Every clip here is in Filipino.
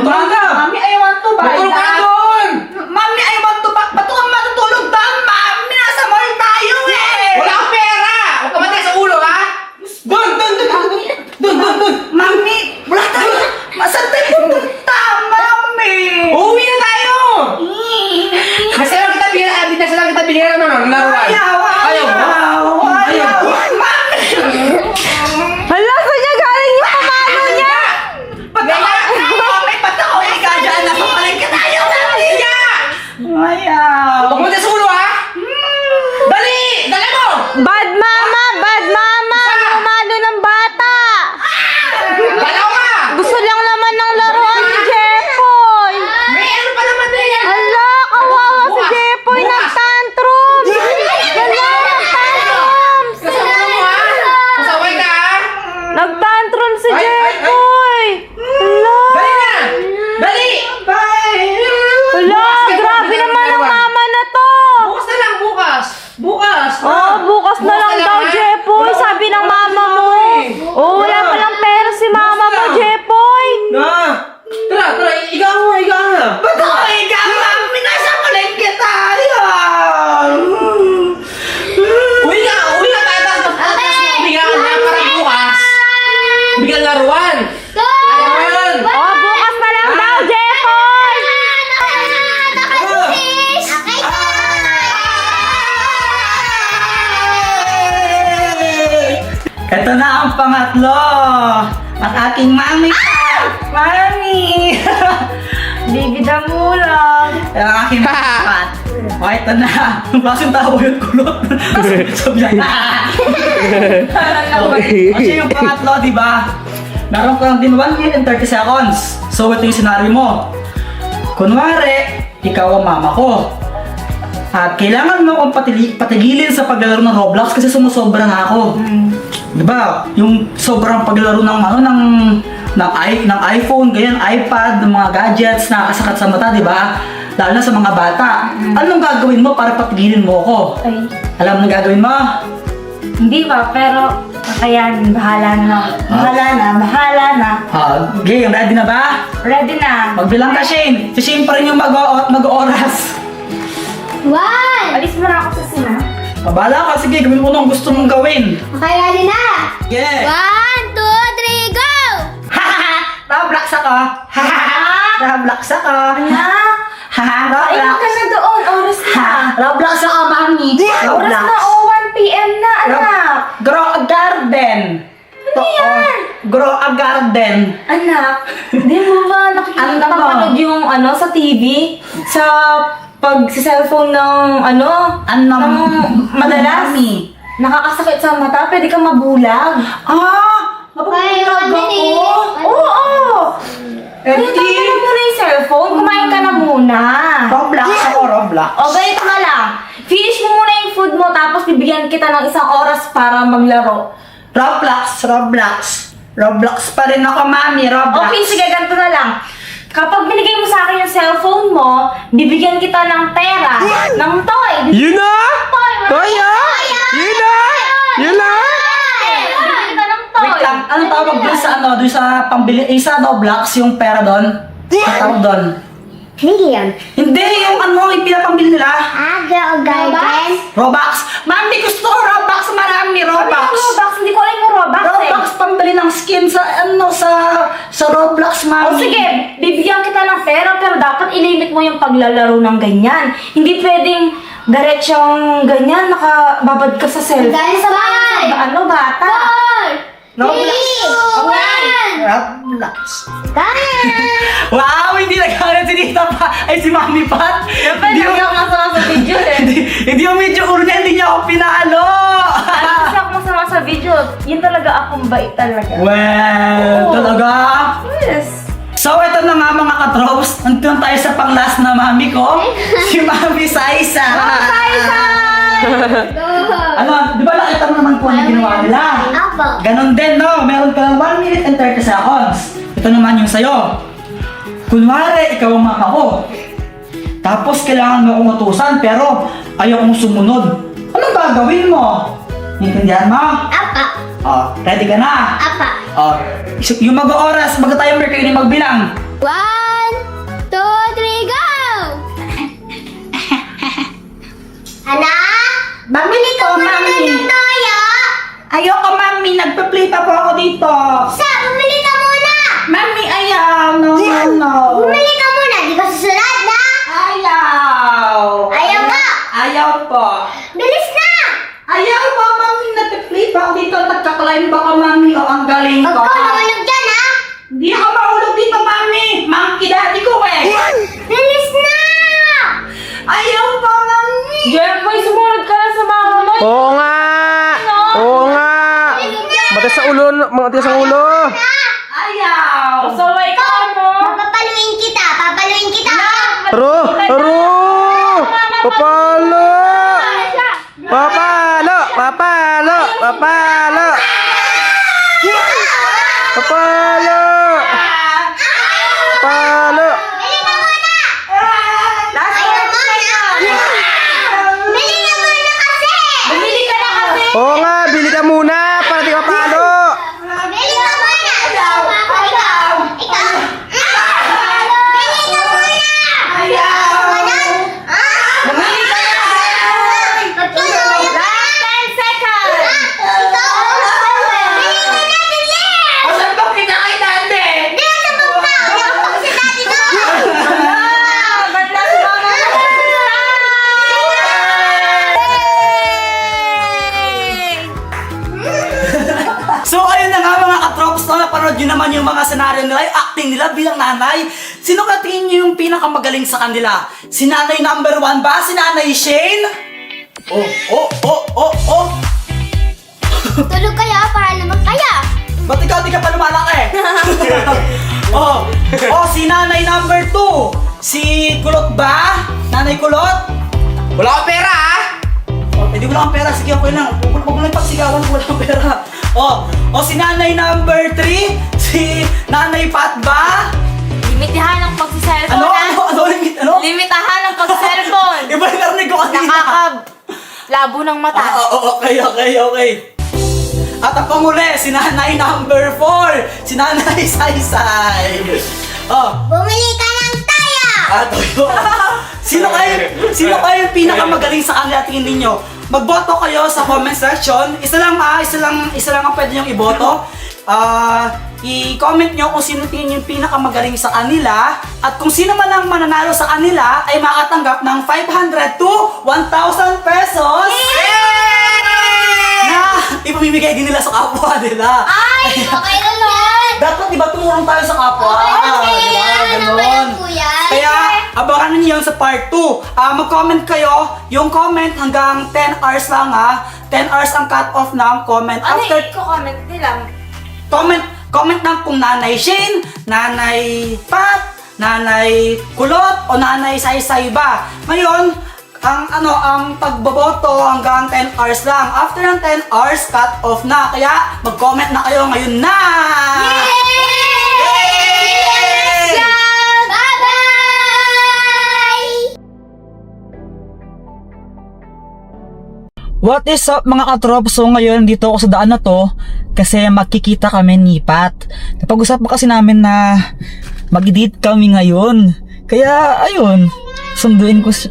Matulog ka! Mami, I want to buy Matulog ka that. doon! Mami, I want to buy. Ba't ka matutulog doon, Mami? Nasa mall tayo eh! Wala akong pera! Huwag ka matay sa ulo, ha? Doon! Mami, wala tayo. Saan tayo pupunta, Mami? Uuwi na tayo! Kasi lang kita bilhin ng laruan. Ayaw mo? Ayaw. Mami! Hala, saan niya galing yung pamano niya? Mami, ba't ako higa dyan? Nasa palengke tayo, Mami! Ayaw. Huwag ka matay sa ulo, ha? Dali! Dali mo! Bad mama! Bad mama! Pamalo ng bata! Dalaw ka! Gusto lang naman ng laruan ni Jepoy! May ano pa naman na yan? Hala, kawawa si Bukas. Jepoy! Bukas. Nag-tantrum! Hala, nag-tantrum! Kasama mo, ha? Kasaway ka, ha? Nag-tantrum si Ay. Jepoy! Hala! Dali na! Dali! Hala, grabe naman ang mama na to! Bukas na lang, bukas! Bukas! Oh, bukas na lang daw, ha? Jepoy! Wala Sabi ng akong mama mo! pera, Oh, wala Wala. palang pera si mama Bukas mo, na. Jepoy! Tara, higa mo, higa na! Ba't ako higa, Mami? Nasa palengke tayo! Uwi na tayo, tapos higa ka na para bukas! Bigyan laruan! Ayaw mo yun! Oh, bukas na lang daw, Jepoy! Ito na ang pangatlo. Ang aking mami pa. Mami! Baby damulang. Ang aking pat. O, ito na. Bakit tawa yung kulot? Sabi niya. Kasi yung pangatlo, di ba? Meron ka lang din 1 minute and 30 seconds. So, ito yung scenario mo. Kunwari, ikaw ang mama ko. At kailangan mo akong patigilin sa paglalaro ng Roblox kasi sumusobra na ako. Diba? Yung sobrang paglalaro ng ng iPhone, ganyan, iPad, ng mga gadgets na kasakat sa mata, di ba? Lalo na sa mga bata. Anong gagawin mo para patigilin mo ako? Ay, Alam mo na gagawin mo? hindi ba? Pero, kakayanin. Bahala na. Bahala na. Game, ready na ba? Ready na. Magbilang ka, Shane. Si Shane pa rin yung mag-oras. Alis mo na ako sa sina. Pabala ka, sige, gawin mo nung gusto mong gawin. Ready na! Yeah! 1, 2, 3, go! Roblox ako! Roblox ako! Anak! Roblox! Ayun ka na doon. Oras na. Roblox ako, mami! Oras na. 1 p.m. na, anak. Grow a garden! Ano yan? Grow a garden! Anak, di mo ba Ano ba? nakapanood yung sa TV? Sa pag-cellphone ng ng madalas? Mami. Nakakasakit sa mata, pwede kang mabulag. Ay, Napabulag ano ako! eh? Oo! Kaya Eti! tayo na muna yung cellphone, kumain ka na muna. Roblox ako, Roblox. O, ganito na lang. Finish mo muna yung food mo, tapos bibigyan kita ng isang oras para maglaro. Roblox, Roblox. Roblox pa rin ako, mami. Roblox. Okay, sige, ganito na lang. Kapag binigay mo sa akin yung cellphone mo, bibigyan kita ng pera, ng toy. Yun na! Toy! Toy, ah! Yun na! Yun na! Bibigyan kita ng toy. Wait lang, anong tawag doon sa doon sa pambili, sa Roblox, yung pera doon? Ang tawag doon? Hindi yun. Hindi, yung yung pinapambili nila. Girl garden. Robux. Mami, gusto ko Robux. Marami Robux. Robux, hindi ko alam yung Robux eh. Robux, pambili ng skin sa sa Roblox, mami. O sige, bibigyan kita ng pera pero dapat ilimit mo yung paglalaro ng ganyan. Hindi pwedeng diretsyong ganyan, nakababad ka sa cellphone. Guys, bye! Bata? 4, 3, Okay. 1, Roblox. Kaya! Wow, hindi nagkaroon si Tita pa. Ay, si Mami Pat. Pwede ako masama sa video eh. Hindi yung medyo ulo niya, hindi niya ako pinalo. Kasi ako masama sa video, yun talaga akong bait talaga. Well, Oo. talaga? Yes. So, ito na nga mga katrops. Nandun tayo sa pang-last na mami ko. Si Mami Saisa. Go! Ano, di ba nakita mo naman po ang ginawa nila? Apo. Ganon din, no? Meron ka lang 1 minute and 30 seconds. Ito naman yung sayo. Kunwari, ikaw ang mama ko. Tapos kailangan mo akong utusan, pero ayaw kong sumunod. Anong gagawin mo? Intindihan mo? Apa. Ready ka na? Apa. Yung mag-oras, bago tayo kayo magbilang. 1, Anak? Bumili ko, mami. Ng toyo? Ayoko, mami. Nagpa-play pa po ako dito. Bumili ka muna! Mami, ayaw. No, no. Bumili ka muna, di ka susunod na? Ayaw. Ayaw nga! Ayaw po. Bilis na! Ayaw po, mami. Nagpa-play pa ako dito. Nagka-climb ba ka, mami? O, ang galing Huwag ko. ka mahulog dyan, ha? Hindi ako mahulog dito, mami. Monkey daddy ko, eh. Bilis na! Ayaw po, mami. Jemboy, sumunod ka na sa mama mo. Oo nga! Oo nga! Matigas sa ulo, matigas ang ulo. Ayaw. Saway ka mo. Papaluin kita! Papaluin kita! Aro! Aro! Papalo! Papalo! Papalo! Papalo! Papalo! Papalo! Ayaw mo na! Bili ka muna kasi! Bumili ka na kasi. Oo nga, bili ka muna para di ka palo. Bili ka muna! Ikaw! Ikaw! Bili ka muna! Ayaw. Bumili ka na! Pagtulog! Last 10 seconds. Ikaw! Bili ka na! Bili! O, saan ba kinakain natin? Di na sa bugta! Ayaw ko si daddy mo! Ba't na si mama mo? So ayun na nga mga katrops, no, napanood nyo naman yung mga senaryo nila, yung acting nila bilang nanay. Sino ka tingin nyo yung pinakamagaling sa kanila? Si nanay number 1 ba? Si nanay Shane? Oh. Tulog kaya para naman kaya! Ba't ikaw di ka pa lumalaki? Si nanay number 2. Si Kulot ba? Nanay Kulot? Wala ka pera ah! Hindi mo lang pera, sige okay lang. Huwag mo lang pagsigawan kung walang pera. Si nanay number 3, si nanay Pat ba? Limitahan ang pagsiselfone. Limitahan ang pagsiselfone. Iba yung narinig ko kanina. Labo ng mata. Okay. At ang panguli, si nanay number 4, si nanay Saysay. Bumili ka ng tayo! Sino kayo yung pinakamagaling sa kanila tingin ninyo? Magboto kayo sa comment section. Isa lang ang pwede niyong iboto. I-comment nyo kung sino tingin yung pinakamagaling sa kanila. At kung sino man ang mananalo sa kanila ay makatanggap ng 500 to 1,000 pesos. Na ipamimigay din nila sa kapwa nila. Ay! Okay na yan! Dapat diba tumulong tayo sa kapwa? Okay Diba? yan! Ganon. Naman po yan! Kaya, abangan ninyo yun sa part 2. Mag-comment kayo. Yung comment hanggang 10 hours lang ha. 10 hours ang cut-off ng comment. Ano After yung comment nila? comment lang kung nanay Shane, nanay Pat, nanay Kulot, o nanay Saysay ba. Ngayon, ang pagboboto hanggang 10 hours lang. After ng 10 hours, cut off na. Kaya, mag-comment na kayo ngayon na! Bye-bye! What is up mga katrops? So ngayon dito ako sa daan na to kasi magkikita kami ni Pat. Napag-usapan kasi namin na mag-date kami ngayon. Kaya ayun, sunduin ko siya.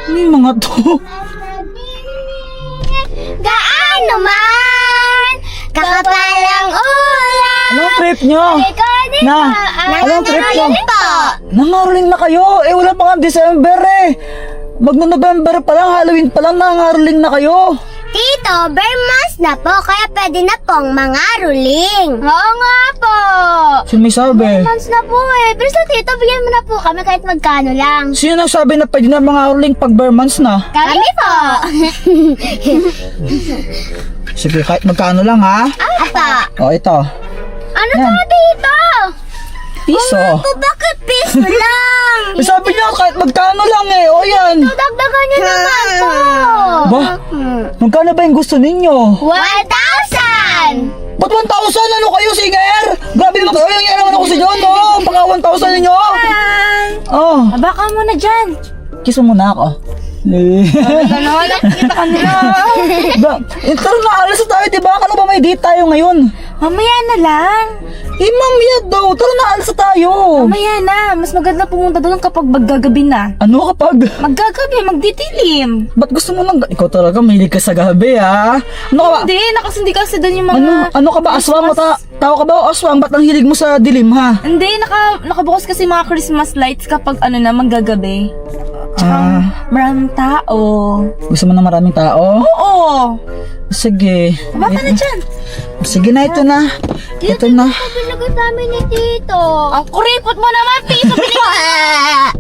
Ano yung mga to? Gaano man kakapalang ulan. Anong trip nyo? Na, anong trip nyo? Nangaroling na kayo? Eh wala pa nga December eh. Magno-November pa lang, Halloween pa lang, nangaroling na kayo. Tito, bare months na po, kaya pwede na pong mangaruling. Oo nga po. Sino may sabi? Months na po eh. Pero sa tito, bigyan mo na po kami kahit magkano lang. Sino nagsabi na pwede na mangaroling pag bare months na? Kami po. Sige, kahit magkano lang ha? Apa? O ito. Ano Yan. to, tito? Piso. O bakit piso lang? Eh, sabi niya kahit magkano lang eh. O yan. Dagdagan niyo naman po. Ba? Magkano ba yung gusto ninyo? 1,000! Ba't 1,000? Ano kayo, singer? Grabe naman kayo. Yung naman ako si John, no? Baka 1,000 ninyo. Oh. Baka mo na dyan. Kiss mo muna ako. Ano, nakikita ka nila. Tara na, alas na tayo, diba? Ano ba may date tayo ngayon? Mamaya na lang. Eh, mamaya daw. Tara na, alis na tayo. Mamaya na. Mas maganda pumunta doon kapag maggagabi na. Ano kapag... Maggagabi, magdidilim. Ba't gusto mo lang... Ikaw talaga, mahilig ka sa gabi, ha? Ano ka ba? Hindi, nakasindi kasi doon yung mga... Ano ka ba? Aswang? Tao ka ba o aswang? Ba't ang hilig mo sa dilim, ha? Hindi, nakabukas kasi mga Christmas lights kapag maggagabi. Tsaka maraming tao. Gusto mo ng maraming tao? Oo. Sige. Baka na dyan. Sige na, ito na. Ito na. Pinagot namin ni Tito. Ang kuripot mo naman, piso binigyan.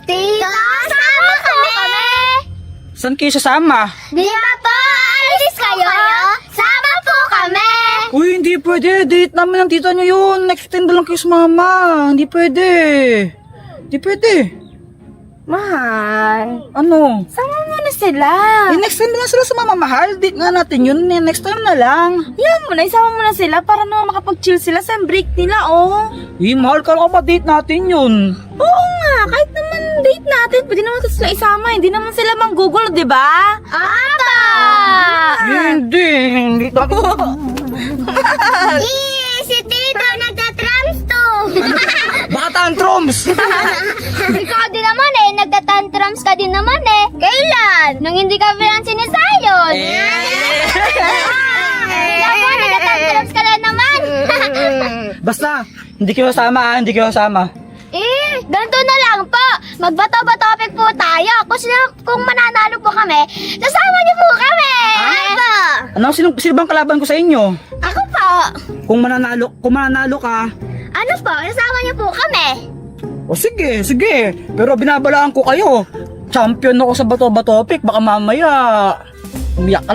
Tito, sama kami! Saan kayo sasama? Di ba po, alis kayo? Sama po kami! Uy, hindi pwede. Date namin ng tita nyo yun. Extend lang kayo sa mama. Hindi pwede. Hindi pwede. Mahal. Ano? Sama mo na sila. Next time na lang sila sa mama. Mahal. Date nga natin yun. Next time na lang. Yan mo na, isama mo na sila para naman makapag-chill sila sa break nila, oh. Mahal ka lang ba date natin yun? Oo nga, kahit naman date natin, pwede naman sila isama. Hindi naman sila manggugulo, di ba? Apa! Hindi. Hindi natin. Si Tito nagtatrams to! Baka tantrums. Ikaw din naman nagtatantrams ka din naman Kailan? Nung hindi ka bilang sinisayon! Ikaw po, nagtatantrams ka na naman! Basta, hindi kayo kasama. Hindi kayo kasama. Ganito na lang po. Magbato-batopic po tayo. Kung mananalo po kami, nasama niyo po kami! Ano? Ano? Sino bang kalaban ko sa inyo? Ako po. Kung mananalo ka, Ano po? Nasama niyo po kami. o sige. Pero binabalaan ko kayo. Champion ako sa bato-batopic. Baka mamaya umiyak ka